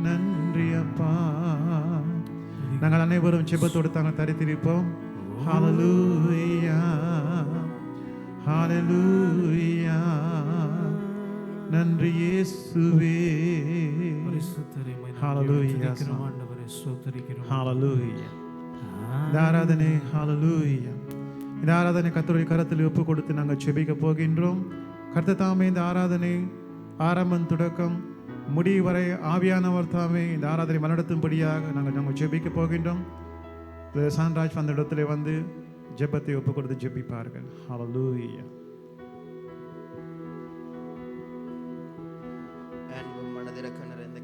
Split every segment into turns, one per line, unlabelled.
நன்றி அப்பா. நாங்கள் அனைவரும் ஜெபத்தோடு தாங்கள் தரித்திருப்போம். ஹல்லேலூயா ஹல்லேலூயா. நன்றி இயேசுவே. ஹல்லேலூயா ஹல்லேலூயா. இந்த ஆராதனை ஹல்லேலூயா. இந்த ஆராதனை கர்த்தருடைய கரத்தில் ஒப்பு கொடுத்து நாங்கள் ஜெபிக்க போகின்றோம். கர்த்தர் தாமே இந்த ஆராதனை ஆரம்பம் தொடக்கம் முடிவு வரை ஆவியானவர் தாமே இந்த ஆராதனை வழிநடத்தும்படியாக நாங்கள் ஜெபிக்க போகின்றோம். சான்ராஜ் அந்த இடத்துல வந்து ஜெபத்தை ஒப்பு கொடுத்து ஜெபிப்பார்கள். ஹல்லேலூயா.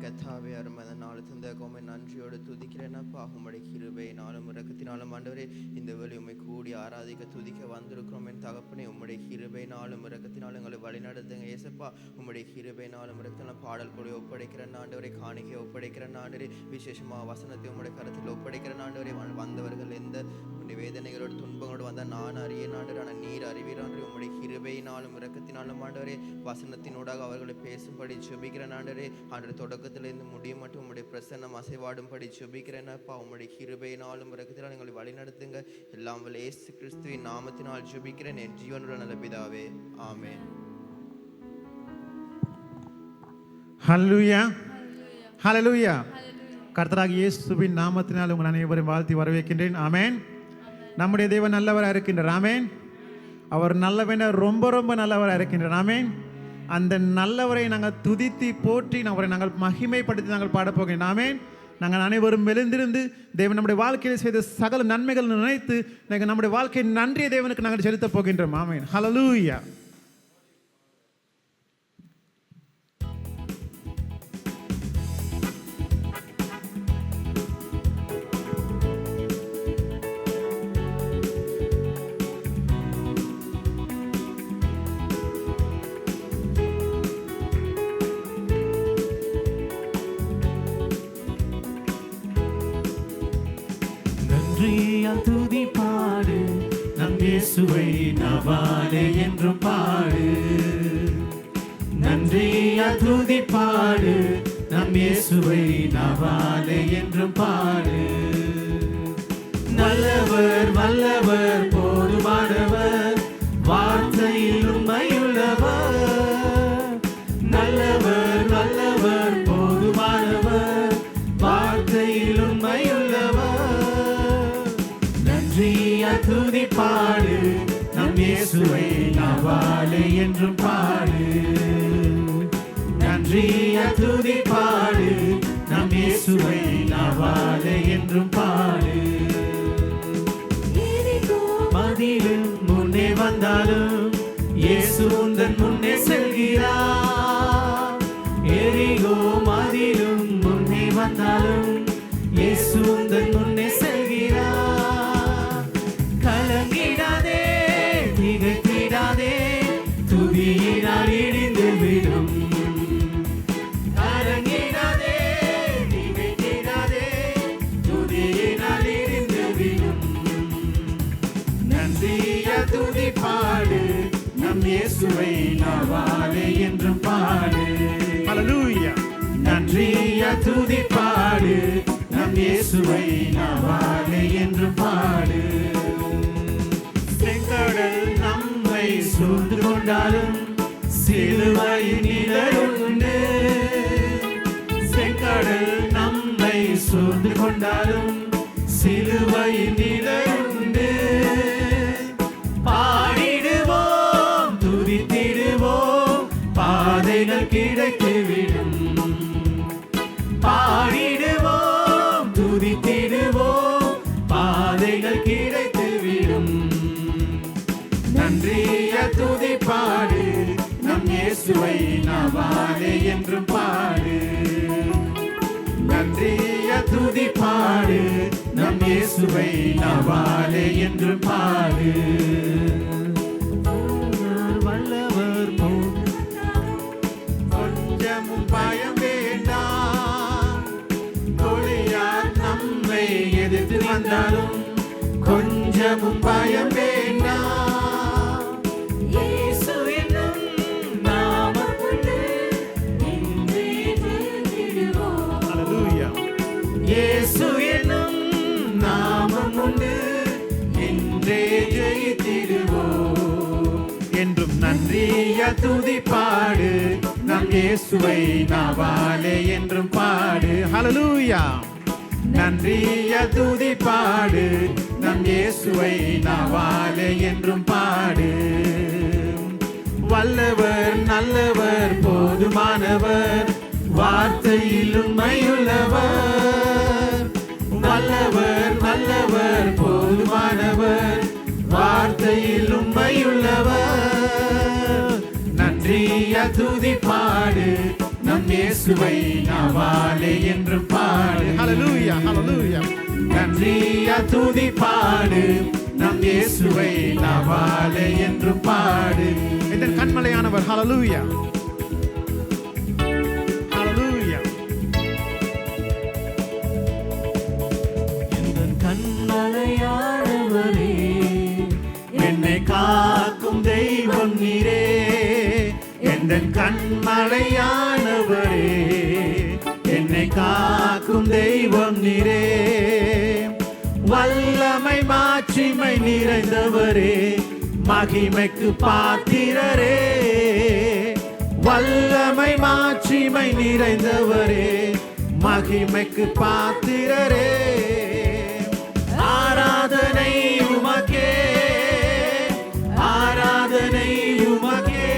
கத்தாவே அருமையான நாள் தந்தகோமை நன்றியோடு துதிக்கிறேனப்பா. உம்முடைய கிருபையினாலும் இரக்கத்தினாலும் ஆண்டவரே இந்த வேளை உம்மை கூடி ஆராதிக்க துதிக்க வந்திருக்கிறோம். என் தகப்பனே உம்முடைய கிருபையினாலும் இரக்கத்தினாலும் எங்களை வழிநடத்துங்க ஏசப்பா. உம்முடைய கிருபையினாலும் இரக்கத்தினாலும் பாடல் கூட ஒப்படைக்கிறேன் ஆண்டவரை, காணிக்கை ஒப்படைக்கிறேன் ஆண்டவரே, விசேஷமாக வசனத்தை உம்முடைய கருத்தில் ஒப்படைக்கிறேன் ஆண்டவரே. வந்தவர்கள் எந்த வேதனைகளோடு துன்பங்களோடு வந்தால் நான் அறியேன் ஆண்டவரே, ஆனால் நீர் அறிவீர் ஆண்டவரே. உம்முடைய கிருபையினாலும் இரக்கத்தினாலும் ஆண்டவரே வசனத்தினூடாக அவர்களை பேசும்படி ஜெபிக்கிறேன் ஆண்டவரே. ஆண்டவரே தொடக்கத்திலிருந்து முடியும் மட்டும் உம்முடைய பிரசன்னம் அசைவாடும்படி ஜெபிக்கிறேனப்பா. உம்முடைய கிருபையினாலும் இரக்கத்தினாலும் எங்களை வழிநடத்துங்க. எல்லாம் வல்ல இயேசு கிறிஸ்துவின் நாமத்தினால் ஜெபிக்கிறேன் என் ஜீவனுள்ள நல்ல பிதாவே, ஆமென்.
ஹல்லேலூயா ஹல்லேலூயா. கர்த்தராகிய இயேசுவின் நாமத்தினால் உங்கள் அனைவரையும் வாழ்த்தி வரவேற்கின்றேன். ஆமென். நம்முடைய தேவன் நல்லவராக இருக்கின்றார். ஆமென். அவர் நல்லவன ரொம்ப ரொம்ப நல்லவராக இருக்கின்றார். ஆமென். அந்த நல்லவரை நாங்கள் துதித்து போற்றி அவரை நாங்கள் மகிமைப்படுத்தி நாங்கள் பாடப்போகிறோம். ஆமென். நாங்கள் அனைவரும் எழுந்திருந்து தேவன் நம்முடைய வாழ்க்கையில் செய்த சகல நன்மைகள் நினைத்து நாங்கள் நம்முடைய வாழ்க்கை நன்றிய தேவனுக்கு நாங்கள் செலுத்தப் போகின்றோம். ஆமென். ஹல்லேலூயா.
துதி பாடு நம் இயேசுவை நவாலே என்றும் பாடு. நன்றியா துதி பாடு நம் இயேசுவை நவாலே என்றும் பாடு. நல்லவர் வல்லவர் போதுமானவர் வார்த்தையில் உண்மையுள்ளவர். நல்லவர் வல்லவர் போதுமானவர் வார்த்தையில் உண்மையுள்ளவர். துதி பாடு நம் இயேசுவை நவாலே என்றும் பாடு. நன்றியா துதி பாடு நம் இயேசுவை நவாலே என்றும் பாடு. மதிலும் முன்னே வந்தாலும் இயேசு உந்தன் முன்னே செல்கிறார். எரிகோ மதிலும் முன்னே வந்தாலும் இயேசு உந்தன் முன்னே செல்கிறார். கலங்கிடாதே திகைத்திடாதே துதியினால் இடிந்து விடும். கலங்கிடாதே திகைத்திடாதே துதியினால் இடிந்து விடும். நன்றியா துதி பாடு நம் இயேசுவை நவாலே என்றும் பாடு.
ஹல்லேலூயா.
நன்றியா துதி பாடு நம் இயேசுவை நவாலே என்றும் பாடு. செங்கடல் நம்மை சூழ்ந்து கொண்டாலும் சிலுவையின் நிழலுண்டு. செங்கடல் நம்மை சூழ்ந்து கொண்டாலும் சிலுவையின் நிழலுண்டு. பாடிடுவோம் துதித்திடுவோம் பாதைகள் கிடைத்துவிடும். பாடிடுவோம் துதித்திடுவோம் பாதைகள் கிடைத்துவிடும். நன்றிய துதி பாடு நம் இயேசுவை நவாலே என்றும் பாடு. நன்றிய துதி பாடு நம் இயேசுவை நவாலே என்றும் பாடு. வல்லவர் கொஞ்சமும் பயம் வேண்டாம். கொடியார் நம்மை எதிர்த்து வந்தாலும் கொஞ்சமும் பயம் வேண்டாம். இயேசு என்னும் நாமத்திலே இன்றே ஜெயித்திடுவோம். இயேசு என்னும் நாமம் உண்டு, என்றே ஜெயித்திடுவோம்.
என்றும் நன்றிய துதி பாடு, நம் இயேசுவை நாவாலே என்றும் பாடு. ஹல்லேலூயா. நன்றிய துதி பாடு, நம் இயேசுவை நாவாலே என்றும் பாடு. வல்லவர் நல்லவர் போதுமானவர், வார்த்தையில் உண்மையுள்ளவர். வல்லவர் நல்லவர் போதுமானவர், வார்த்தையில் உண்மையுள்ளவர். நன்றிய துதி பாடு, நம் இயேசுவை நாவாலே என்று பாடு. ஹல்லேலூயா ஹல்லேலூயா. நன்றிய துதி பாடு, நம் இயேசுவை நாவாலே என்று பாடு. இதன் கண்மலையானவர். ஹல்லேலூயா ஹல்லேலூயா.
எந்தன் கண்மலையானவரே, என்னை காக்கும் தெய்வம் நீரே.
எந்தன் கண்மலையானவரே, என்னை காக்கும் தெய்வம் நீரே. வல்லமை மாட்சிமை நிறைந்தவரே, மகிமைக்கு பாத்திரரே. வல்லமை மாட்சிமை நிறைந்தவரே, மகிமைக்கு பாத்திரரே. ஆராதனை உமக்கே, ஆராதனை உமக்கே,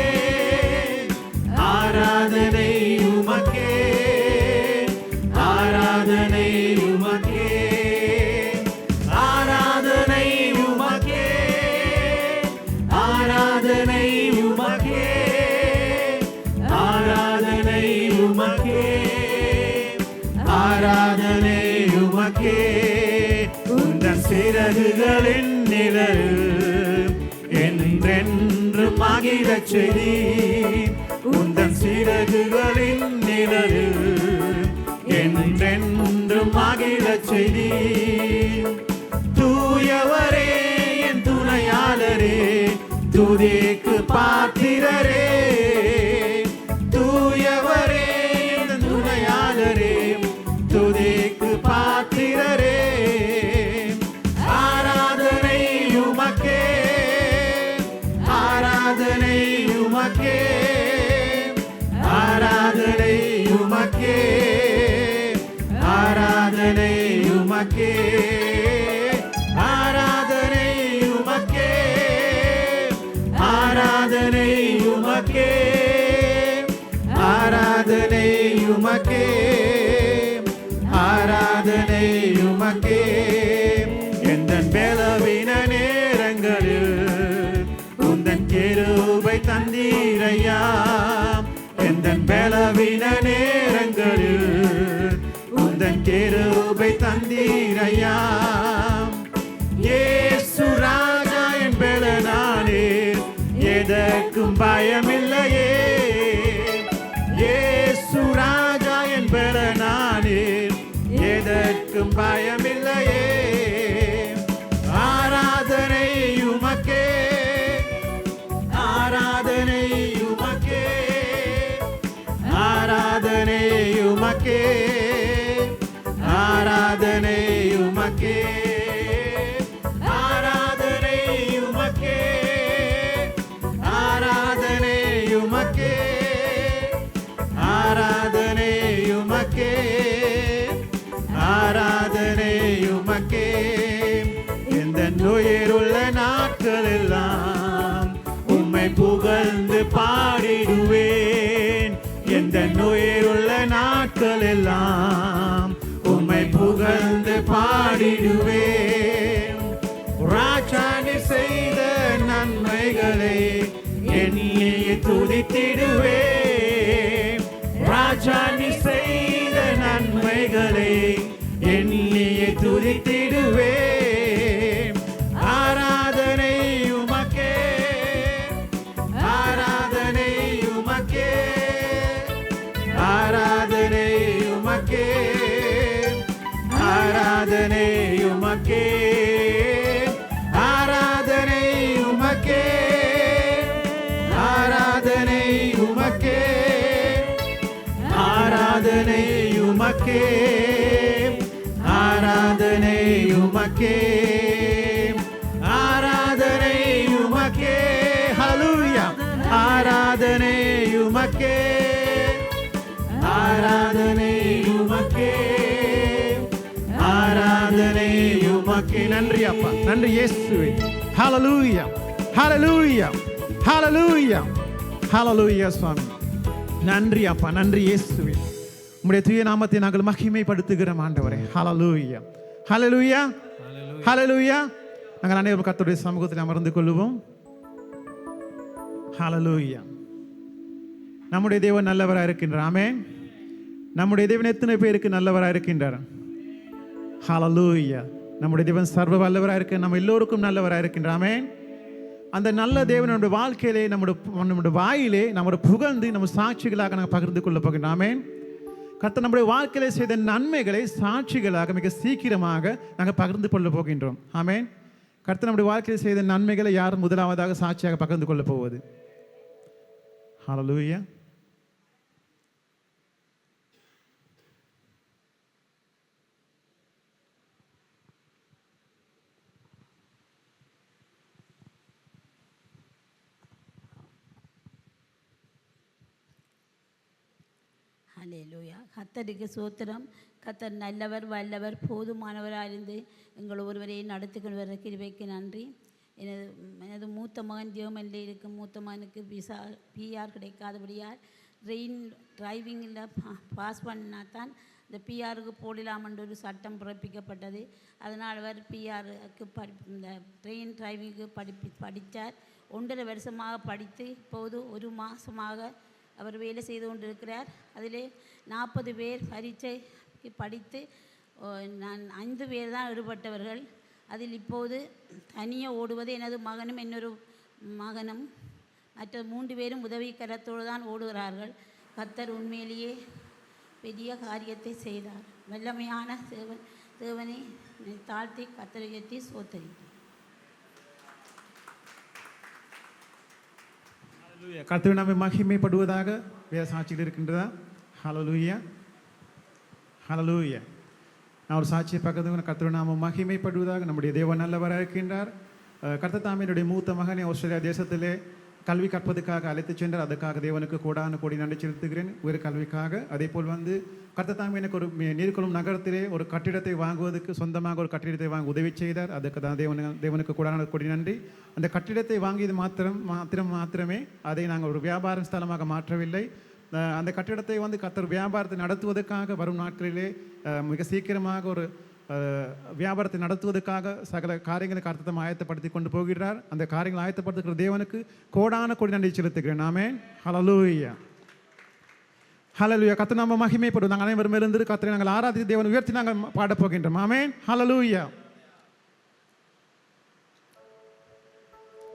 ஆராதனை உமக்கே, ஆராதனை உமக்கே, ஆராதனை உமக்கே, ஆராதனை உமக்கே, ஆராதனை உமக்கே, ஆராதனை உமக்கே. உந்தன் சிறகுகளின் நிழல் என்றென்று மகிழச் செய்தி. உந்தன் சிறகுகளின் நிழல் என்றென்று மகிழச் செய்தி. தூயவரே என் துணையாளரே, துதிக்கு பாத்திரரே. தூயவரே என் துணையாளரே, துதிக்கு பாத்திரரே. ஆராதனை உமக்கே, ஆராதனை உமக்கே, ஆராதனை உமக்கே, ஆராதனை உமக்கே, ஆராதனை உமக்கே, ஆராதனை உமக்கே, ஆராதனை உமக்கே, ஆராதனை உமக்கே. எந்தன் பலவீன நேரங்களில் உந்தன் கிருபை தந்தீரையா. எந்தன் பலவீன நேரங்களில் உந்தன் கிருபை தந்தீரையா. இயேசு ராஜா என் பலனானே, எதற்கும் பயமில்லையே. இயேசு ராஜா என் பலனானே, எதற்கும் பயமில்லையே. ஆராதனை உமக்கே, ஆராதனை உமக்கே, ஆராதனை உமக்கே, ஆராதனை உமக்கே, ஆராதனை உமக்கே, ஆராதனை உமக்கே, ஆராதனை உமக்கே, ஆராதனை உமக்கே. இந்த உயிருள்ள நாட்கள் எல்லாம் உம்மை புகழ்ந்து பாடிடுவேன். எந்த உயிருள்ள நாட்கள் எல்லாம் உம்மை புகழ்ந்து பாடிடுவேன். ராஜா நீ செய்த நன்மைகளை எண்ணியே துதித்திடுவேன். ராஜா நீ செய்த நன்மைகளை எண்ணியே துதித்திடுவேன். ஆராதனை உமக்கே, ஆராதனை உமக்கே, ஆராதனை உமக்கே, ஆராதனை உமக்கே, ஆராதனை உமக்கே, ஆராதனை உமக்கே, ஆராதனை உமக்கே, உமக்கே, ஆராதனை உமக்கே. ஹல்லேலூயா. ஆராதனை உமக்கே, ஆராதனை உமக்கே, ஆராதனை உமக்கே. நன்றி அப்பா, நன்றி இயேசுவே. ஹல்லேலூயா, ஹல்லேலூயா, ஹல்லேலூயா, ஹல்லேலூயா சுவாமி. நன்றி அப்பா, நன்றி இயேசுவே. உம்முடைய தூய நாமத்தை நாங்கள் மகிமைப்படுத்துகிறோம் ஆண்டவரே. ஹல்லேலூயா, ஹல்லேலூயா, ஹல்லேலூயா. நாங்கள் அனைவரும் கர்த்தருடைய சமூகத்தில் அமர்ந்து கொள்வோம். ஹல்லேலூயா. நம்முடைய தேவன் நல்லவராக இருக்கின்றார். ஆமென். நம்முடைய தேவன் எத்தனை பேருக்கு நல்லவராக இருக்கின்றார்? ஹல்லேலூயா. நம்முடைய தேவன் சர்வ வல்லவராக இருக்க, நம்ம எல்லோருக்கும் நல்லவராக இருக்கின்றார். ஆமென். அந்த நல்ல தேவனுடைய வாழ்க்கையிலே நம்முடைய வாயிலே நம்முடைய புகழ்ந்து நம்ம சாட்சிகளாக நாங்கள் பகிர்ந்து கொள்ள போகின்றோம். ஆமென். கர்த்தர் நம்முடைய வாழ்க்கையிலே செய்த நன்மைகளை சாட்சிகளாக மிக சீக்கிரமாக நாங்கள் பகிர்ந்து கொள்ள போகின்றோம். ஆமென். கர்த்தர் நம்முடைய வாழ்க்கையில் செய்த நன்மைகளை யார் முதலாவதாக சாட்சியாக பகிர்ந்து கொள்ள போவது? ஹல்லேலூயா.
ஹல்லேலூயா. கர்த்தருக்கு சோத்திரம். கர்த்தர் நல்லவர், வல்லவர், போதுமானவராயிருந்து எங்கள் ஒருவரையும் நடத்தி கொண்டு வர கிருபைக்கு நன்றி. எனது மூத்த மகன் ஜெர்மனியில் இருக்கும் மூத்த மகனுக்கு விசா பிஆர் கிடைக்காதபடியால் டிரைவிங்கில் பாஸ் பண்ணால் தான் இந்த பிஆருக்கு போடலாமென்ற ஒரு சட்டம் பிறப்பிக்கப்பட்டது. அதனால் அவர் பிஆருக்கு இந்த ட்ரெயின் டிரைவிங்கு படித்தார். 1.5 வருஷமாக படித்து இப்போது 1 மாதமாக அவர் வேலை செய்து கொண்டிருக்கிறார். அதிலே 40 பேர் பரீட்சைக்கு படித்து நான் 5 பேர் தான் ஈடுபட்டவர்கள். அதில் இப்போது தனியாக ஓடுவது எனது மகனும் இன்னொரு மகனும், மற்ற 3 பேரும் உதவிக்கரத்தோடு தான் ஓடுகிறார்கள். கர்த்தர் உண்மையிலேயே பெரிய காரியத்தை செய்தார். வல்லமையான தேவனை தாழ்த்தி கர்த்தரை உயர்த்தி ஸ்தோத்திரிக்கிறேன்.
கர்த்தர் நாம மகிமைப்படுவதாக வேத சாட்சிகள் இருக்கின்றதா? ஹல்லேலூயா, ஹல்லேலூயா. நான் ஒரு சாட்சியை பக்கத்து கர்த்தர் நாம மகிமைப்படுவதாக. நம்முடைய தேவன் நல்லவராக இருக்கின்றார். கர்த்தர் தாமே என்னுடைய மூத்த மகனை ஆஸ்திரேலியா தேசத்திலே கல்வி கற்பதற்காக அழைத்து சென்றார். அதுக்காக தேவனுக்கு கோடான கோடி நன்றி செலுத்துகிறேன், உயர் கல்விக்காக. அதே போல் கர்த்தர் தாமே எனக்கு ஒரு நீர்கொள்ளும் நகரத்திலே ஒரு கட்டிடத்தை வாங்குவதற்கு சொந்தமாக ஒரு கட்டிடத்தை வாங்க உதவி செய்தார். அதுக்கு தான் தேவனுக்கு கோடான கோடி நன்றி. அந்த கட்டிடத்தை வாங்கியது மாத்திரமே அதை நாங்கள் ஒரு வியாபார ஸ்தலமாக மாற்றவில்லை. அந்த கட்டிடத்தை கர்த்தர் வியாபாரத்தை நடத்துவதற்காக வரும் நாட்களிலே மிக சீக்கிரமாக ஒரு வியாபாரத்தை நடத்துவதற்காக சகல காரியங்களை கர்த்தர் ஆயத்தப்படுத்தி கொண்டு போகிறார். அந்த காரியங்களை ஆயத்தப்படுத்துகிற தேவனுக்கு கோடான கோடி நன்றி செலுத்துகிறேன். ஆமென். ஹல்லேலூயா, ஹல்லேலூயா. கர்த்தர் நாம மகிமைப்படும். நாங்கள் அனைவரும் இருந்து கர்த்தரை நாங்கள் ஆராதித்து தேவனை உயர்த்தி நாங்கள் பாடப் போகின்றோம். ஆமென். ஹல்லேலூயா.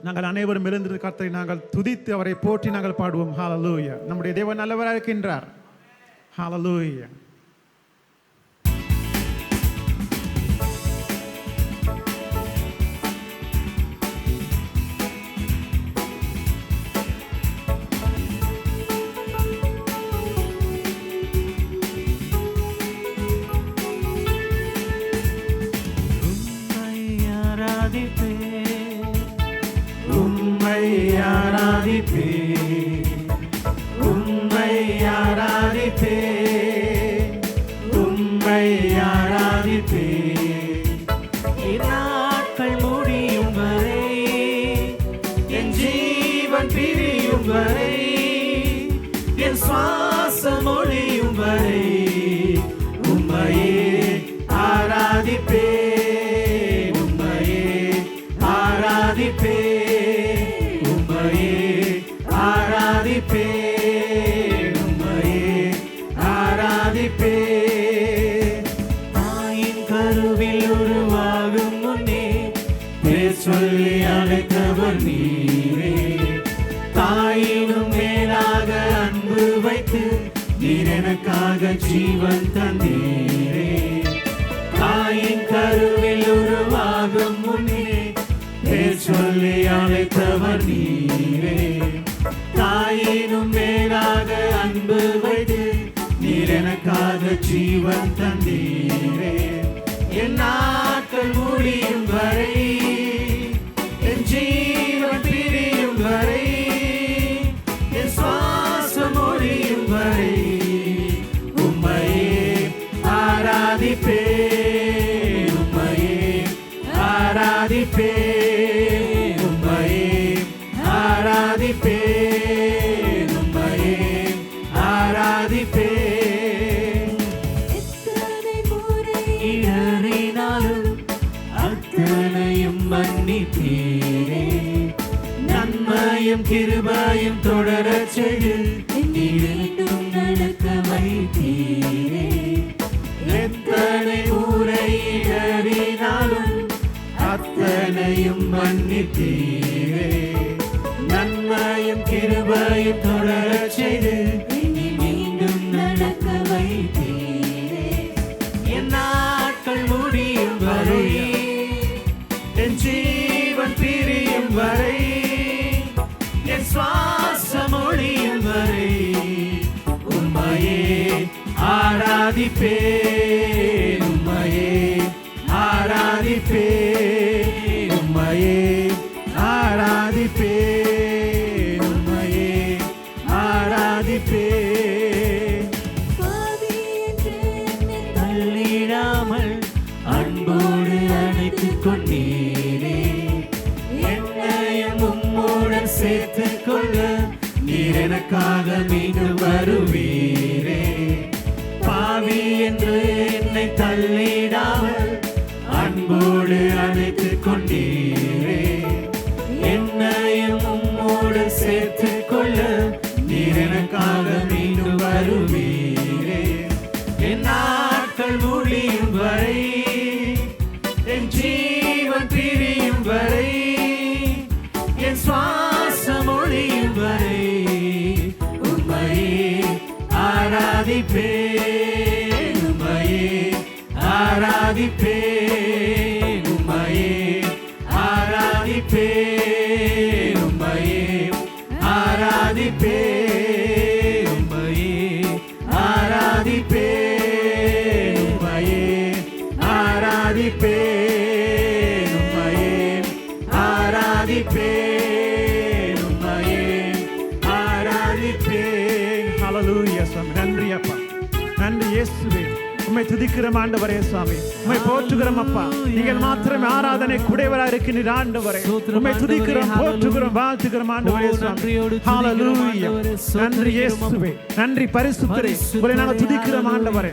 நாங்கள் அனைவரும் எழுந்திரு கர்த்தரை நாங்கள் துதித்து அவரை போற்றி நாங்கள் பாடுவோம். ஹல்லேலூயா. நம்முடைய தேவன் நல்லவராக இருக்கின்றார். ஹல்லேலூயா.
நாட்கள் முடியும் வரை, என் ஜீவன் பிரியும் வரை, என் சுவாசம் ஒழியும் வரை உம்மையே ஆராதிப்பேன், உம்மையே ஆராதிப்பேன், உம்மையே ஆராதிப்பேன், உம்மையே ஆராதிப்பேன். தாயின் கருவில் உருவாகும் முன்னே பேர் சொல்லி அழைத்தவர் நீரே. தாயினும் மேலாக அன்பு வைத்து நீர் எனக்காக ஜீவன் தந்தீரே. தாயின் கருவில் உருவாகும் முன்னே பேர் சொல்லி அழைத்தவர் நீரே. தாயினும் மேலாக அன்பு வைத்து நீர் எனக்காக ஜீவன் தந்தீரே. என் நாட்கள் நாட்கள் முடியும் வரை, என் ஜீவன் பிரியும் வரை, என் சுவாசம் ஒழியும் வரை உம்மையே ஆராதிப்பேன், உம்மையே ஆராதிப்பேன், உம்மையே ஆராதிப்பேன், உம்மையே ஆராதிப்பேன்.
எத்தனை முறை
இடறினாலும் அத்தனையும் மன்னிப்பீரே, நன்மையும் கிருபையும் தொடரச் செய்து மீண்டும் நடக்க வைத்தீரே. எத்தனை முறை இடறினாலும் அத்தனையும் மன்னித்தீரே, நன்மையும் கிருபையும் தொடரச் செய்து மீண்டும் நடக்க வைத்தீரே. என் நாட்கள் முடியும் வரை, என் ஜீவன் பிரியும் வரை, என் சுவாசம் ஒழியும் வரை உம்மையே ஆராதிப்பேன், உம்மையே ஆராதிப்பேன், உம்மையே ஆராதிப்பேன், உம்மையே ஆராதிப்பேன்.
பாவி என்று என்னை
தள்ளிடாமல் அன்போடு அணைத்துக் கொண்டீரே, என்னையும் உம்முடன் சேர்த்துக் கொள்ள நீர் எனக்காக மீண்டும் வருவீரே. பாவி என்று என்னை தள்ளிடாமல் அன்போடு அணைத்துக் கொண்டீரே, என்னையும் உம்மோடு சேர்த்துக் கொள்ள நீர் எனக்காக மீண்டும் வருவீரே. என் நாட்கள் முடியும் வரை, என் ஜீவன் பிரியும் வரை, என் சுவாசம் ஒழியும் வரை உம்மையே ஆராதிப்பேன், உம்மையே ஆராதிப்பேன், உம்மையே ஆராதிப்பேன், உம்மையே ஆராதிப்பேன், உம்மையே ஆராதிப்பேன், உம்மையே ஆராதிப்பேன், உம்மையே ஆராதிப்பேன், உம்மையே ஆராதிப்பேன்.
ஹalleluya சுவாமி. நன்றி அப்பா, நன்றி இயேசுவே. உம்மை துதிக்கிறோம் ஆண்டவரே சுவாமி, உம்மை போற்றுகிறோம் அப்பா. நீங்கள் மாத்திரமே ஆராதனை குடைவராக இருக்கிறீர் ஆண்டவரே. உம்மை துதிக்கிறோம், போற்றுகிறோம், வாழ்த்துகிறோம் ஆண்டவரே சுவாமி. ஹalleluya. நன்றி இயேசுவே, நன்றி பரிசுத்தரே. உங்களை நாங்கள் துதிக்கிறோம் ஆண்டவரே,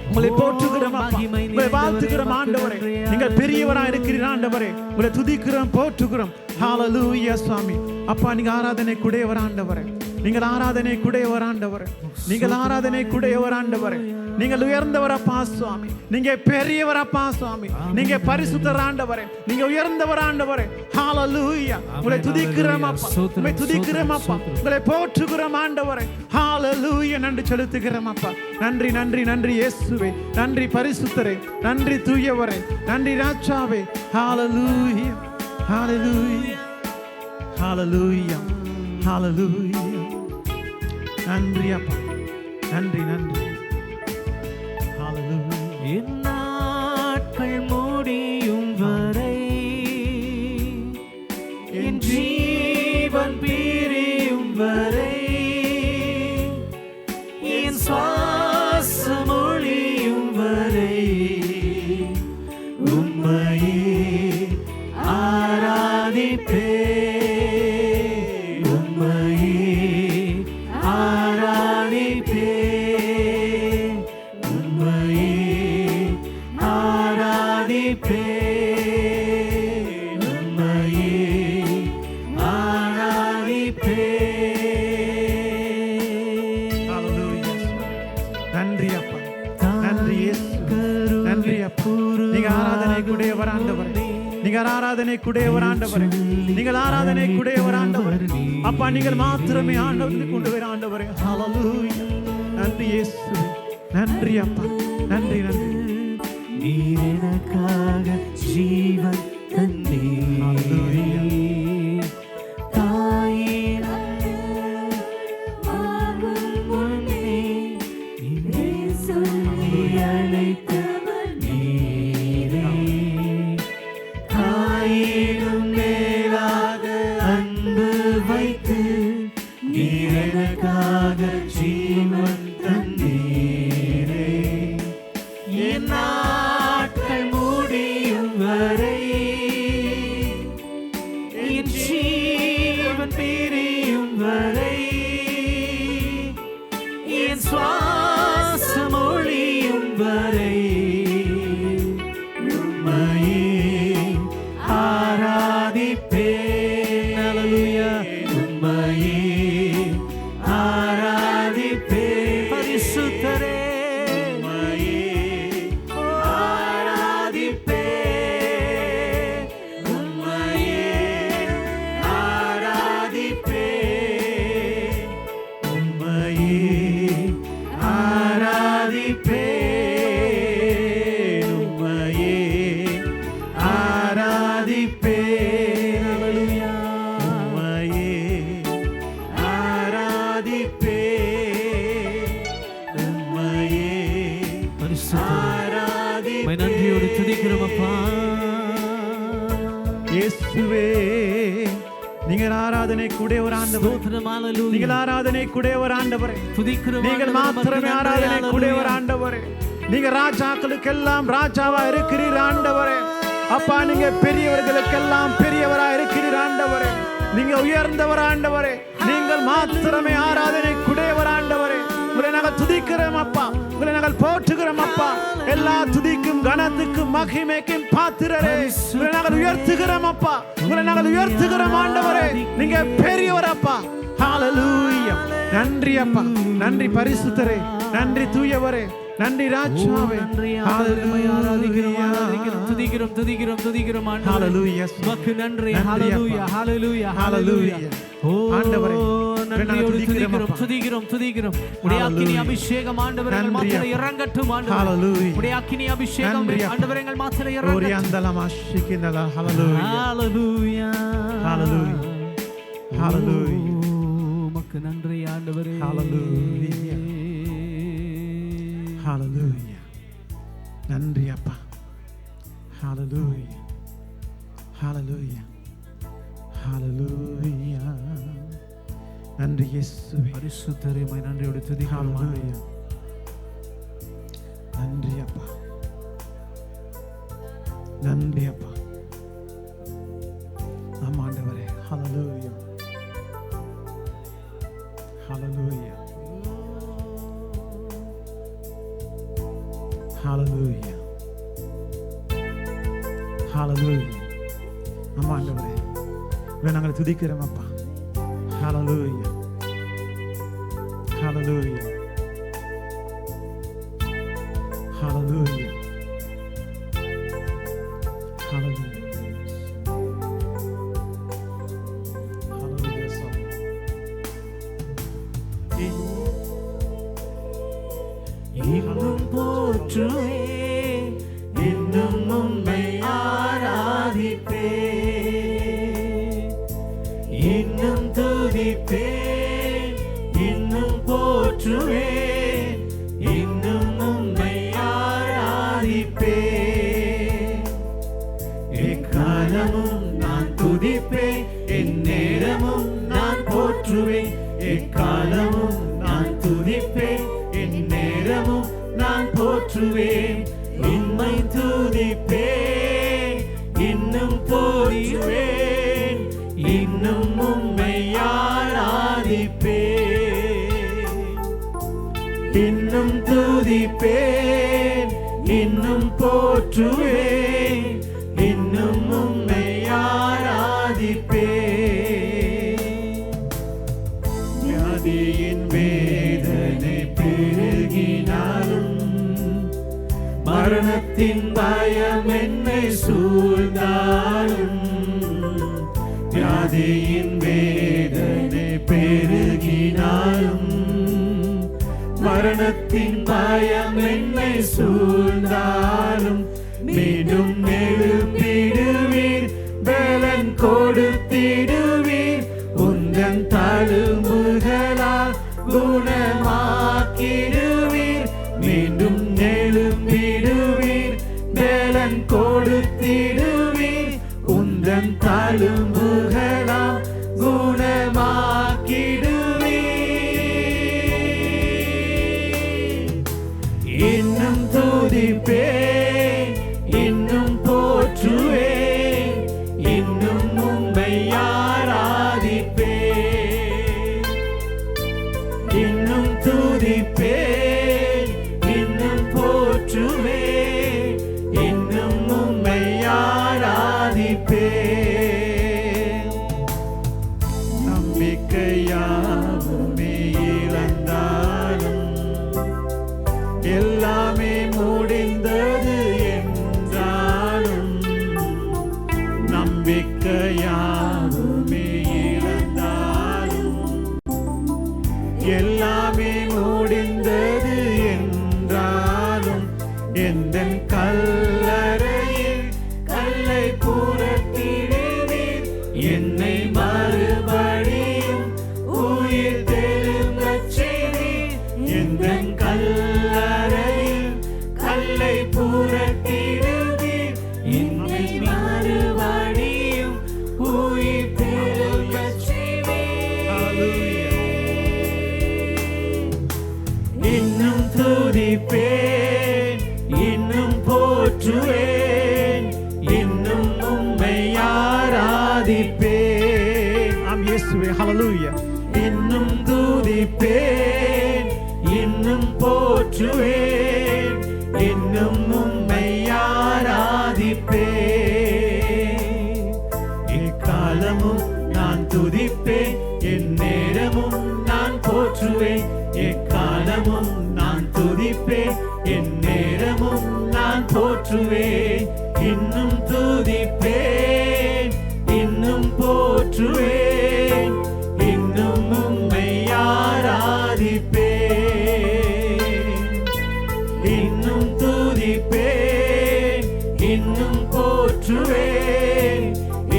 உங்களை போற்றுகிறோம் அப்பா, உங்களை வாழ்த்துகிறோம் ஆண்டவரே. நீங்கள் பெரியவராக இருக்கிறீர் ஆண்டவரே. உங்களை துதிக்கிறோம், போற்றுகிறோம். ஹalleluya சுவாமி. அப்பா நீங்க ஆராதனை குடையவர் ஆண்டவரே, நீங்கள் ஆராதனை குடையவர் ஆண்டவரே, நீங்கள் ஆராதனை குடையவர் ஆண்டவரே. நீங்கள் உயர்ந்தவர் அப்பா சுவாமி, நீங்க பெரியவர் அப்பா சுவாமி, நீங்க பரிசுத்தர் ஆண்டவரே, நீங்க உயர்ந்தவர் ஆண்டவரே. ஹalleluya. உங்களை துதிக்கிறோம் அப்பா, உங்களை துதிக்கிறோம் அப்பா, உங்களை போற்றுகிறோம் ஆண்டவரே. ஹalleluya. நன்றி செலுத்துகிறோம் அப்பா. நன்றி நன்றி நன்றி இயேசுவே, நன்றி பரிசுத்தரே, நன்றி தூயவரே, நன்றி ராஜாவே. ஹalleluya, ஹalleluya, ஹalleluya, ஹalleluya. நன்றி அப்பா, நன்றி நன்றி. ஹalleluya.
என் நாட்கள் முடியும் வரை, என் ஜீவன் பிரியும் வரை, என் சுவாசம் ஒழியும் வரை உம்மையே ஆராதிப்பேன், உம்மையே ஆராதிப்பேன், உம்மையே ஆராதிப்பேன், உம்மையே ஆராதிப்பேன்.
ஹalleluya. நன்றி அப்பா, நன்றி இயேசுவே, நன்றி அப்பா. நீங்க ஆராதனை கூடியவர் ஆண்டவரே, நீங்கள் ஆராதனை கூடியவர் ஆண்டவரே, நீங்கள் ஆராதனை கூடியவர் ஆண்டவரே. அப்பா நீங்கள் மாத்திரமே ஆண்டவரை கொண்டு வர ஆண்டவரே. ஹalleluya. நன்றி இயேசுவே, நன்றி அப்பா, நன்றி நன்றி.
நீர் எனக்காக ஜீவன் தந்தீரே, தாயின்
ஆகும் முன்னே
நீரே சொல்லி அழைத்தவர் நீரே. வரை உம்மையே ஆராதிப்பேன். அல்லேலூயா. உம்மையே ஆராதிப்பேன். பரிசுத்தரே உம்மையே ஆராதிப்பேன். உம்மையே ஆராதிப்பேன். உம்மையே ஆராதிப்பேன். உம்மையே ஆராதிப்பேன். அல்லேலூயா. உம்மையே ஆராதிப்பேன். உம்மையே ஆராதிப்பேன். நன்றியோடு துதிக்கிறோம் அப்பா.
இயேசுவே நீங்கள் ஆராதனை கூட ஒரு ஆண்டவர்,
ஸ்தோத்திரம். அல்லேலூயா.
நீங்கள் ஆராதனை கூட ஒரு ஆண்டவரே,
துதிக்கிறோம்.
நீங்கள் மாத்திரமே ஆராதனை கூட ஒரு ஆண்டவரே. நீங்க ராஜாக்களுக்கெல்லாம் ராஜாவா இருக்கிறீர் ஆண்டவரே. அப்பா நீங்க பெரியவர்களுக்கெல்லாம் பெரியவரா இருக்கிறீர் ஆண்டவரே. நீங்க உயர்ந்தவர் ஆண்டவரே. நீங்கள் மாத்திரமே ஆராதனை கூடியவர் ஆண்டவரே. உங்களை நாங்கள் துதிக்கிறோம் அப்பா, உங்களை நாங்கள் போற்றுகிறோம் அப்பா. எல்லா துதிக்கும் கனத்துக்கும் மகிமைக்கும் பாத்திரரே உங்களை நாங்கள் உயர்த்துகிறோம் அப்பா, உங்களை நாங்கள் உயர்த்துகிறோம் ஆண்டவரே. நீங்க பெரியவர் அப்பா. ஹalleluya. நன்றி அப்பா, நன்றி பரிசுத்தரே, நன்றி தூயவரே, நன்றி ராஜாவே.
துதிக்கிறோம் துதிக்கிறோம் துதிக்கிறோம்
ஹalleluya.
உமக்கு நன்றி. ஹalleluya ஹalleluya ஹalleluya. ஓ
ஆண்டவரே
நன்றியோடு துதிக்கிறோம் துதிக்கிறோம் துதிக்கிறோம். உடைய அக்கினி அபிஷேகம் ஆண்டவரே எங்கள் மாத்திர இறங்கட்டும் ஆண்டவரே. உடைய அக்கினி அபிஷேகம் ஆண்டவரே எங்கள் மாத்திர இறங்கட்டும்.
ஓரியந்தலமாஷிகினலா. ஹalleluya
ஹalleluya
ஹalleluya ஹalleluya.
உமக்கு நன்றி ஆண்டவரே.
ஹalleluya ஹalleluya. நன்றி அப்பா. ஹalleluya ஹalleluya ஹalleluya. நன்றி இயேசுவே.
பரிசுத்தரே நன்றியோடு துதிக்கிறோம்.
ஹalleluya. நன்றி அப்பா, நன்றி அப்பா. ஆமா ஆண்டவரே. ஹalleluya ஹalleluya ஹalleluya ஹalleluya. ஆமா ஆண்டவரே உங்களை நாங்கள் துதிக்கிறோம் அப்பா. ஹalleluya ஹalleluya ஹalleluya ஹalleluya ஹalleluya.
இன்னும் போற்றுவே, இன்னும் உம்மை ஆராதிப்பே, இன்னும் துதிப்பே, இன்னும் போற்றுவே, இன்னும் உம்மை ஆராதிப்பே. எக்காலமும் நான் துதிப்பேன், எந்நேரமும் நான் போற்றுவேன். எக்காலமும் நான் துதிப்பேன், எந்நேரமும் நான் போற்றுவேன். உம்மை துதிப்பேன், இன்னும் போற்றுவேன், இன்னும் உம்மை ஆராதிப்பேன். இன்னும் துதிப்பேன், இன்னும் போற்றுவேன், இன்னும் உம்மை ஆராதிப்பேன். வியாதியின் வேதனை பெருகினாலும், மரணத்தின் பயம் என்னை சூழ்ந்தாலும், வியாதியின் வேதனை பெருகினாலும், மரணத்தின் பயம் என்னை சூழ்ந்தாலும், மீண்டும் எழுப்பிடுவீர், பலன் கொடுத்திடுவீர், உந்தன் தழும்புகளால் குணமாக்கிடுவீர். மீண்டும் எழுப்பிடுவீர், பலன் கொடுத்திடுவீர், உந்தன் தழும்புகளால் குணமாக்கிடுவீர். இன்னும் துதிப்பேன், இன்னும் போற்றுவேன், இன்னும் உம்மை ஆராதிப்பேன். இன்னும் துதிப்பேன், இன்னும் போற்றுவேன்,
எந்தன் கல்லறையில் கல்லை புரட்டிடுவீர் என்னை மறுபடியும் உயிர் தெழும்பச் செய்வீர் எந்தன் கல்லறையில் கல்லை புரட்டிடுவீர் என்னை மறுபடியும் உயிர் தெழும்பச் செய்வீர் இன்னும் துதிப்பேன் இன்னும் போற்றுவேன் இன்னும் உம்மை ஆராதிப்பேன் ஆம் இயேசுவே ஹல்லேலூயா இன்னும் துதிப்பேன் இன்னும் போற்றுவேன் இன்னும் உம்மை ஆராதிப்பேன் எக்காலமும் நான் துதிப்பேன் எந்நேரமும் நான் போற்றுவேன் எக்காலமும் நான் துதிப்பேன் எந்நேரமும் நான் போற்றுவேன் இன்னும் துதிப்பேன் இன்னும் போற்றுவேன் இன்னும் உம்மை ஆராதிப்பேன் இன்னும் துதிப்பேன் இன்னும் போற்றுவேன்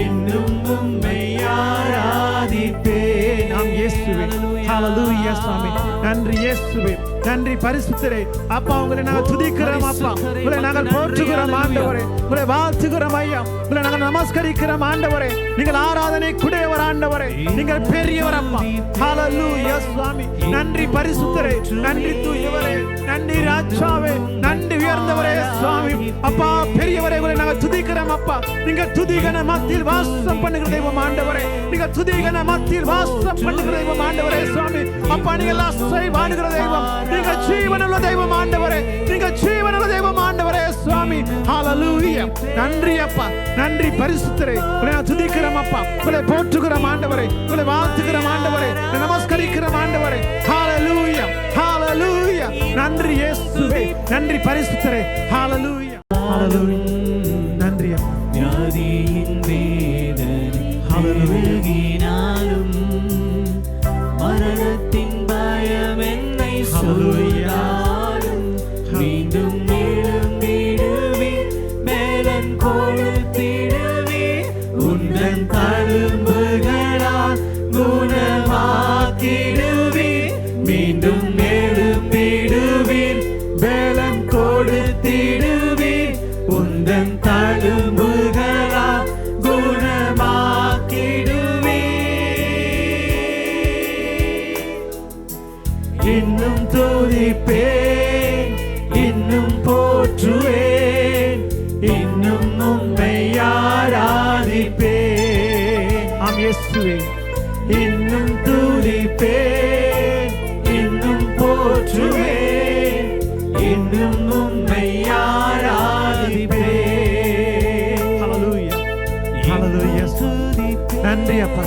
இன்னும் உம்மை ஆராதிப்பேன் ஆம் இயேசுவே ஹல்லேலூயா சுவாமி நன்றி இயேசுவே நன்றி பரிசுத்தரே அப்பா உங்களை நாங்கள் துதிக்கிறோம் அப்பா உங்களை நாங்கள் போற்றுகிறோம் ஆண்டவரே உங்களை வாழ்த்துகிறோம் ஐயா உங்களை நாங்கள் நமஸ்கரிக்கிறோம் ஆண்டவரே நீங்கள் ஆராதனை கூடியவர் ஆண்டவரே நீங்கள் பெரியவர் அப்பா ஹல்லேலூயா சுவாமி நன்றி பரிசுத்தரே நன்றி தூயவரே நன்றி ராஜாவே நன்றி உயர்ந்தவரே சுவாமி அப்பா பெரியவரே உங்களை நாங்கள் துதிக்கிறோம் அப்பா நீங்கள் துதிகன மத்தியில் வாசம் பண்ணுகிற தெய்வம் ஆண்டவரே நீங்கள் துதிகன மத்தியில் வாசம் பண்ணுகிற தெய்வம் ஆண்டவரே சுவாமி அப்பா நீங்கள் அசை வாழுகிற தெய்வம் நீங்கள் ஜீவனுள்ள தெய்வம் ஆண்டவரே நீங்கள் ஜீவனுள்ள தெய்வம் ஆண்டவரே சுவாமி ஹல்லேலூயா நன்றி அப்பா நன்றி பரிசுத்தரே உங்களை நான் துதிக்கிறோம் அப்பா உங்களை போற்றுகிறோம் ஆண்டவரே உங்களை வாழ்த்துகிறோம் ஆண்டவரே நமஸ்கரிக்கிறோம் ஆண்டவரே ஹல்லேலூயா ஹல்லேலூயா நன்றி இயேசுவே நன்றி பரிசுத்தரே ஹல்லேலூயா ஹல்லேலூயா நன்றி அப்பா
வியாதியின் வேதனை விலகினாலும் மரணத்தின் பயம் என்னை சூழ்ந்தாலும் மீண்டும் எழும்பிடுவீர் மேலன் கொடுத்திடுவீர் உந்தன் தழும்புகளால் குணமாக்கிடுவீர் மீண்டும் எழும்பிடுவீர் மேலன் கொடுத்திடுவீர் உந்தன் தழும்புகளால் இன்னும் துதிப்பேன் இன்னும் போற்றுவேன் இன்னும் உம்மை ஆராதிப்பேன் ஆம் இயேசுவே இன்னும் துதிப்பேன் இன்னும் போற்றுவேன் இன்னும் உம்மை ஆராதிப்பேன் ஹல்லேலூயா ஹல்லேலூயா நன்றி அப்பா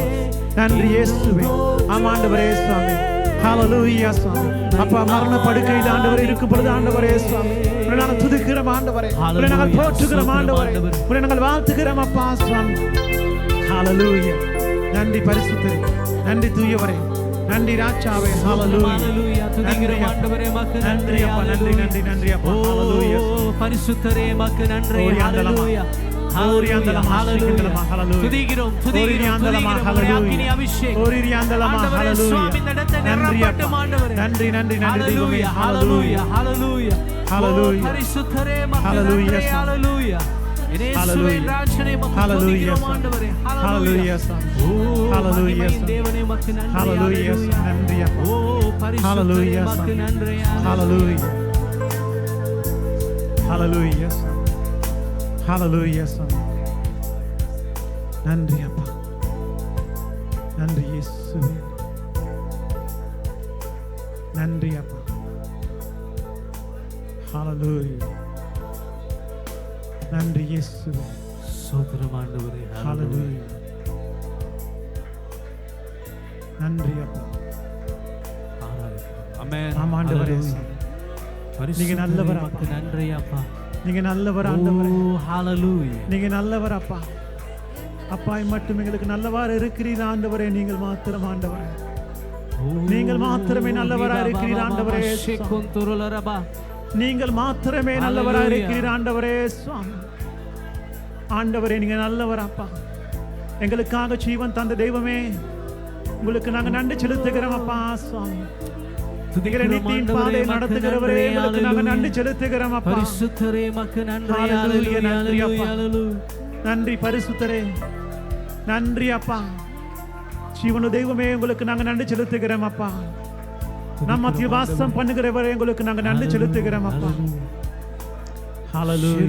நன்றி இயேசுவே ஆம் ஆண்டவரே சுவாமி ஹல்லேலூயா சுவாமி அப்பா மரண படுக்கையில் ஆண்டவரே இருக்கும் பொழுது ஆண்டவரே சுவாமி உங்களை நாங்கள் துதிக்கிறோம் ஆண்டவரே உங்களை நாங்கள் போற்றுகிறோம் ஆண்டவரே உங்களை நாங்கள் வாழ்த்துகிறோம் அப்பா சுவாமி ஹல்லேலூயா நன்றி பரிசுத்தரே நன்றி தூயவரே நன்றி ராஜாவே ஹல்லேலூயா துதிக்கிறோம் ஆண்டவரே மக்கு
நன்றி அப்பா நன்றி நன்றி நன்றி அப்பா ஹல்லேலூயா
பரிசுத்தரே மக்கு நன்றி ஹல்லேலூயா துதிக்கிறோம் அக்கினி அபிஷேகம் சுவாமி நடத்த நிரப்பட்டும் ஆண்டவரே
நன்றி நன்றி நன்றி
ஹல்லேலூயா ஹல்லேலூயா ஹல்லேலூயா பரிசுத்தரே மக்கு நன்றி ஹல்லேலூயா இயேசுவே ராஜனே மக்கு துதிக்கிறோம் ஆண்டவரே ஹல்லேலூயா ஹல்லேலூயா தேவனே மக்கு நன்றி
ஹல்லேலூயா நன்றி
ஓ பரிசுத்தரே மக்கு நன்றி
ஹல்லேலூயா ஹல்லேலூயா ஹல்லேலூயா சுவாமி நன்றி அப்பா நன்றி இயேசுவே நன்றி அப்பா ஹல்லேலூயா நன்றி இயேசுவே
ஸ்தோத்திரம் ஆண்டவரே
ஹல்லேலூயா நன்றி அப்பா
ஆமென்
ஆம் ஆண்டவரே நீங்க நல்லவர் அப்பா
நன்றி அப்பா
நீங்க நல்லவர் ஆண்டவரே
ஹல்லேலூயா
நீங்க நல்லவர் அப்பா அப்பா மட்டும் எங்களுக்கு நல்லவாறு இருக்கிறீர் ஆண்டவரே நீங்கள் மாத்திரம் ஆண்டவரே நீங்கள் மாத்திரமே நல்லவரா இருக்கிறீர் ஆண்டவரே நீங்கள் மாத்திரமே நல்லவராக இருக்கிறீர் ஆண்டவரே சுவாமி. ஆண்டவரே நீங்க நல்லவர் அப்பா. எங்களுக்காக ஜீவன் தந்த தெய்வமே, உங்களுக்கு நாங்க நன்றி செலுத்துகிறோம் அப்பா சுவாமி. நித்தியின் பாதை நடத்துகிறவரே, உங்களுக்கு நாங்க நன்றி செலுத்துகிறோம் அப்பா.
பரிசுத்தரே மக்கு நன்றி.
ஹalleluya, நன்றி அப்பா. நன்றி பரிசுத்தரே, நன்றி அப்பா. ஜீவனு தெய்வமே, உங்களுக்கு நாங்க நன்றி செலுத்துகிறோம் அப்பா. நம்ம மத்திய வாசம் பண்ணுகிறவரே, உங்களுக்கு நாங்க நன்றி செலுத்துகிறோம் அப்பா. ஹalleluya,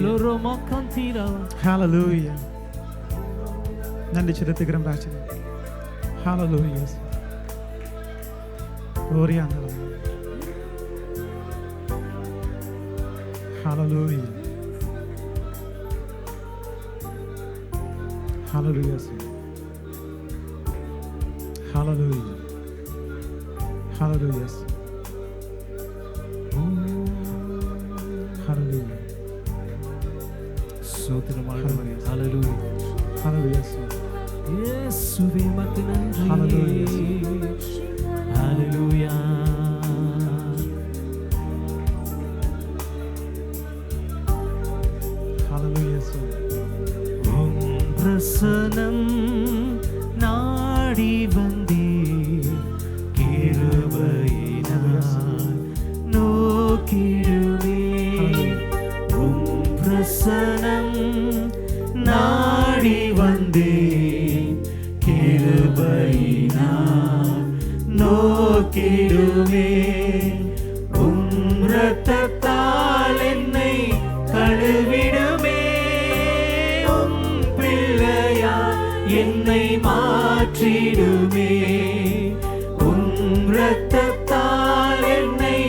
ஹalleluya. நன்றி செலுத்துகிறோம் ராஜா. ஹalleluya. glory and honor. Hallelujah. Hallelujah. Hallelujah. Hallelujah. Hallelujah.
ஸ்தோத்திரமானவரே. Hallelujah.
Hallelujah.
இயேசுவே மக்கு நன்றி.
Hallelujah.
ஹalleluya.
Hallelujah.
உம் பிரசனம் நாடி வந்தீர், கிருபையினால் நோக்கிடுமே. உம் பிரசனம் நாடி வந்தீர், கிருபையினால் நோக்கிடுமே. உம் இரத்தத்தால் என்னை கழுவிடுமே. உம் பிள்ளையா என்னை மாற்றிடுமே. உம் இரத்தத்தால் என்னை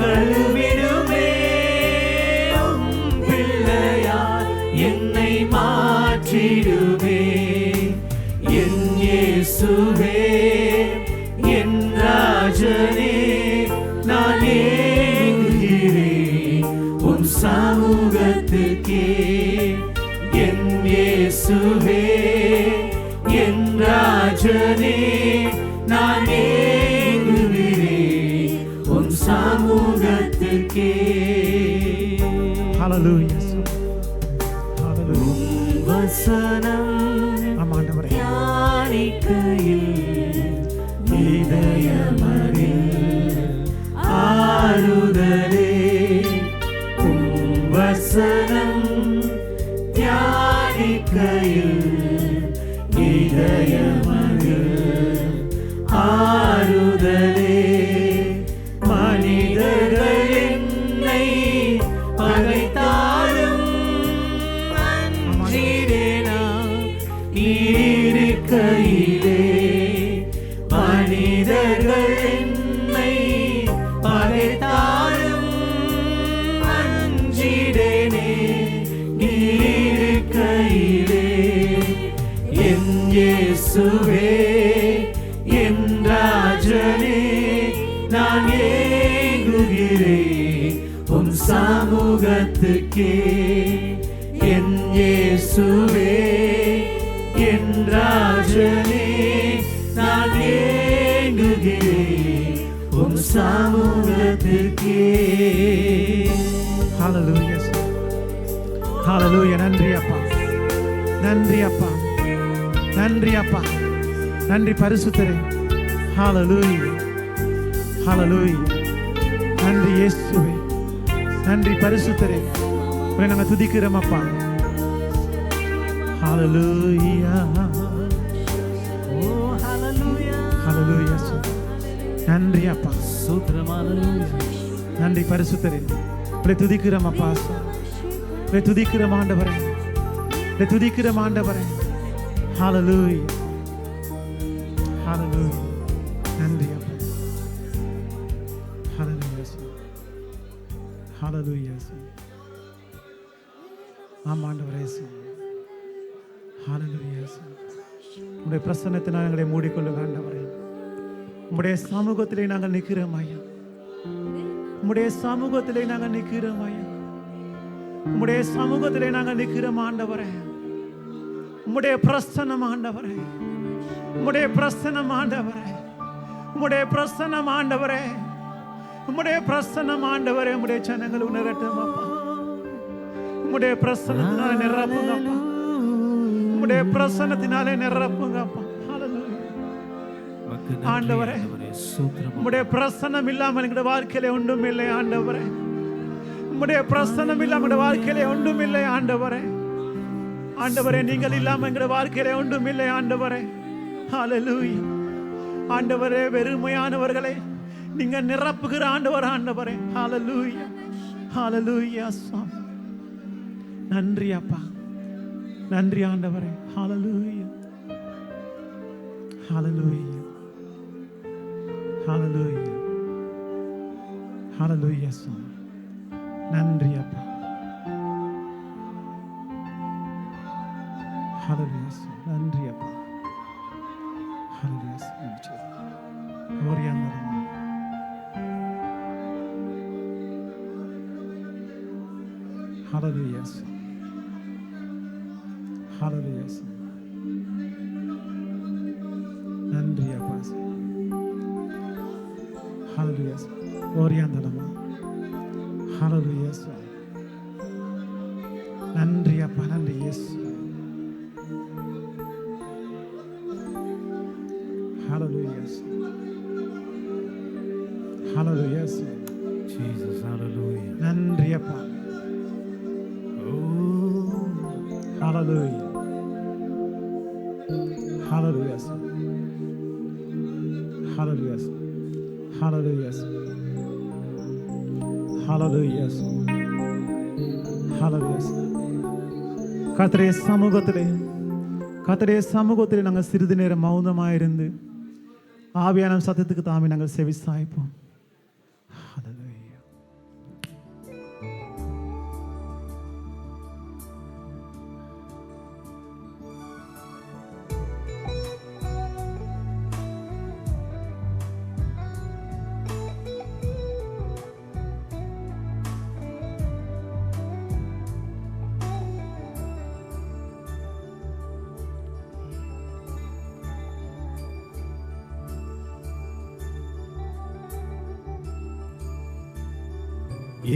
கழுவிடுமே. உம் பிள்ளையா என்னை மாற்றிடுமே. என் இயேசுவே, என் ராஜனே, நான் ஏங்குகிறேன் உன் சமூகத்துக்கே. என் இயேசுவே, என் ராஜனே, நான் ஏங்குகிறேன் உன் சமூகத்துக்கே.
Hallelujah. Hallelujah.
உம் வசனம்
ஆமாண்டவரே.
தியானிக்கையில் இதயமதில் ஆறுதலே. உம் வசனம் தியானிக்கையில் இதயமதில் ஆறுதலே. மனிதர்கள் என்னை பகைத்தாலும் அஞ்சிடேனா நீருக்கையிலே. மனிதர்கள் என்னை பகைத்தாலும் அஞ்சிடேனே நீருக்கையிலே. என் இயேசுவே, என் ராஜனே, நான் ஏங்குகிறேன் உம் சமூகத்துக்கே. என் இயேசுவே, என் ராஜனே, நான் ஏங்குகிறேன் உம் சமூகத்துக்கே.
Hallelujah. Hallelujah. நன்றி அப்பா, நன்றி அப்பா, நன்றி அப்பா, நன்றி பரிசுத்தரே. Hallelujah. Hallelujah. நன்றி இயேசுவே, நன்றி பரிசுத்தரே. உங்களை நாங்க துதிக்கிறோம் அப்பா. Hallelujah.
Oh, hallelujah.
Hallelujah. நன்றி அப்பா,
ஸ்தோத்திரம். hallelujah.
நன்றி பரிசுத்தரே. உங்களை துதிக்கிறோம் அப்பா. உங்களை துதிக்கிறோம் ஆண்டவரே, உங்களை துதிக்கிறோம் ஆண்டவரே. Hallelujah. Hallelujah. நன்றி அப்பா. Hallelujah. Hallelujah. ஆமா ஆண்டவரே. Hallelujah. உங்களுடைய பிரசன்னத்தினால் எங்களை மூடிக்கொள்ளுங்க ஆண்டவரே. உங்களுடைய சமூகத்திலே நாங்கள் நிற்கிறோம் ஐயா. உம்முடைய சமூகத்திலே நாங்கள் நிற்கிறோம் ஐயா. உம்முடைய சமூகத்திலே நாங்கள் நிற்கிறோம் ஆண்டவரே. உம்முடைய பிரசன்னம் ஆண்டவரே, உம்முடைய பிரசன்னம் ஆண்டவரே, உம்முடைய பிரசன்னம் ஆண்டவரே, உம்முடைய பிரசன்னம் ஆண்டவரே உம்முடைய ஜனங்கள் உணரட்டும் அப்பா. உம்முடைய பிரசன்னத்தினால நிரப்புங்க அப்பா. உம்முடைய பிரசன்னத்தினாலே நிரப்புங்க அப்பா. ஆண்டவரே உம்முடைய பிரசன்னம் இல்லாமல் எங்களுடைய வாழ்க்கையில ஒன்றும் இல்லை ஆண்டவரே. உம்முடைய பிரசன்னம் இல்லாமல் எங்களுடைய வாழ்க்கையில ஒன்றும் இல்லை ஆண்டவரே. ஆண்டவரே நீங்கள் இல்லாமல் எங்களுடைய வாழ்க்கையில ஒன்றும் இல்லை ஆண்டவரே. ஹல்லேலூயா. ஆண்டவரே வெறுமையானவர்களே நீங்க நிரப்புகிற ஆண்டவர் ஆண்டவரே. ஹல்லேலூயா. ஹல்லேலூயா சுவாமி. நன்றி அப்பா, நன்றி ஆண்டவரே. ஹல்லேலூயா. ஹல்லேலூயா. ஹல்லேலூயா. ஹல்லேலூயா சுவாமி. நன்றி அப்பா. ஹல்லேலூயா சுவாமி. நன்றி அப்பா. ஹல்லேலூயா சுவாமி. ஓரியாந்தரம். ஹல்லேலூயா சுவாமி. ஹல்லேலூயா சுவாமி. நன்றி அப்பா. ஹல்லேலூயா சுவாமி. ஓரியாந்தரமா. ஹல்லேலூயா சுவாமி. நன்றி அப்பா. நன்றி இயேசு. Hallelujah. Hallelujah.
Jesus, hallelujah.
நன்றி அப்பா. Hallelujah. Hallelujah. Hallelujah. Hallelujah. Hallelujah. Hallelujah. கர்த்தருடைய சமூகத்திலே நாங்கள் சிறிது நேரம் மௌனமாயிருந்து ஆவியான சத்தத்துக்கு தாமே நாங்கள் செவி சாய்ப்போம். ஹல்லேலூயா.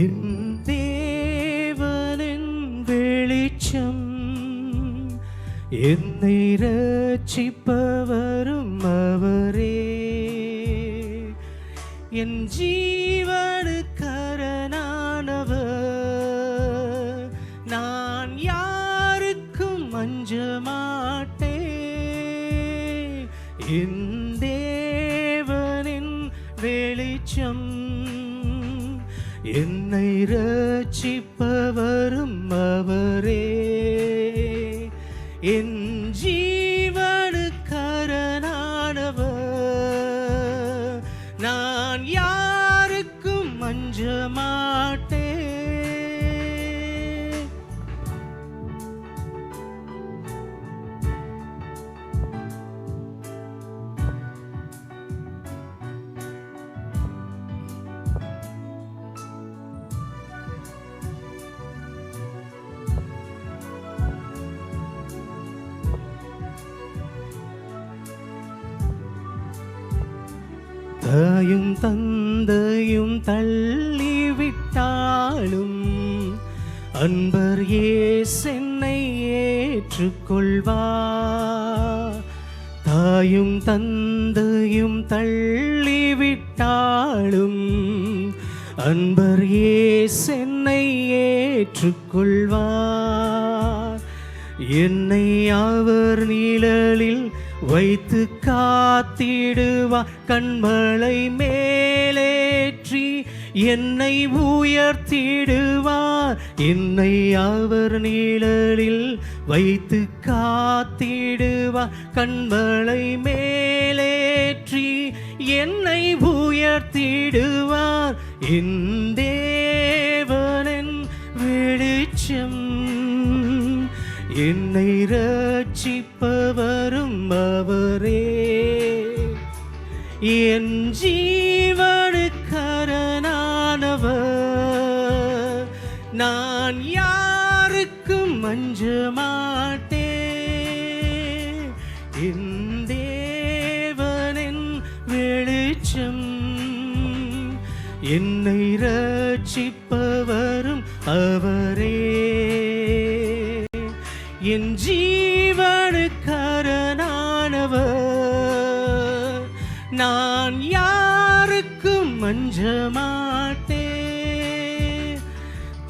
என் தேவனின் வெளிச்சம் என்னை ரட்சிப்பவரும் அவரே, என் ஜீவனுக்கரணானவர், நான் யாருக்கும் அஞ்ச மாட்டேன். என் தேவனின் வெளிச்சம் என்னை ரட்சிப்பவரும் அவரே, என் ஜீவனுக்கரணானவர், நான் யாருக்கும் அஞ்ச மாட்டேன். தாயும் தந்தையும் தள்ளிவிட்டாலும் அன்பர் இயேசென்னை ஏற்றுக்கொள்வார். தாயும் தந்தையும் தள்ளிவிட்டாலும் அன்பர் இயேசென்னை ஏற்றுக்கொள்வார். என்னை அவர் நிழலில் வைத்து காத்திடுவார். கண்மலை மேலேற்றி என்னை உயர்த்திடுவார். என்னை அவர் நிழலில் வைத்து காத்திடுவார். கண்மலை மேலேற்றி என்னை உயர்த்திடுவார். என் தேவனின் வெளிச்சம் என்னை ரட்சிப்பவரும் அவரே, என் ஜீவனுக்கரணானவர், நான் யாருக்கும் அஞ்ச மாட்டேன். என் தேவனின் வெளிச்சம் என்னை ரட்சிப்பவரும் அவரே. என் ஜீவனுக்கரணானவர், நான் யாருக்கும் அஞ்ச மாட்டேன்.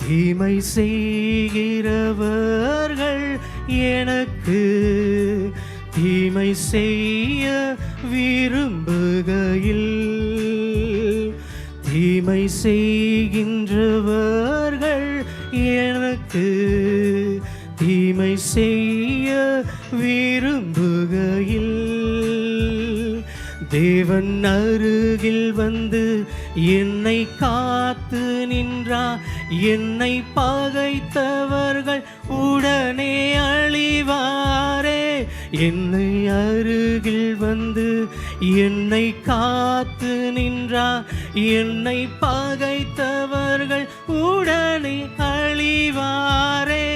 தீமை செய்கிறவர்கள் எனக்கு தீமை செய்ய விரும்புகையில், தீமை செய்கின்றவர்கள் எனக்கு தீமை செய்ய விரும்புகையில், தேவன் அருகில் வந்து என்னை காத்து நின்றார். என்னை பகைத்தவர்கள் உடனே அழிவாரே. என்னை அருகில் வந்து என்னை காத்து நின்றார். என்னை பகைத்தவர்கள் உடனே அழிவாரே.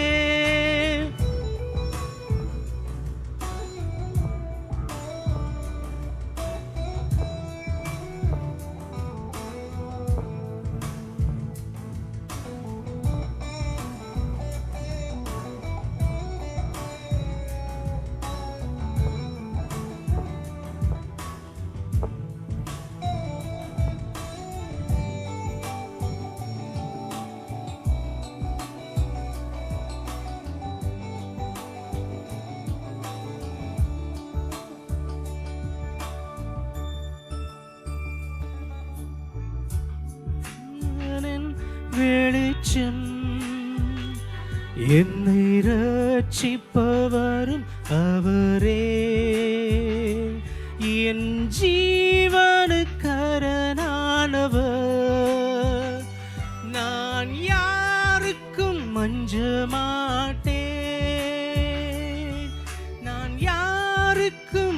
வெளிச்சம் என்னை ரட்சிப்பவரும் அவரே. என் ஜீவனுக்கரணானவர், நான் யாருக்கும் அஞ்ச மாட்டேன். நான் யாருக்கும்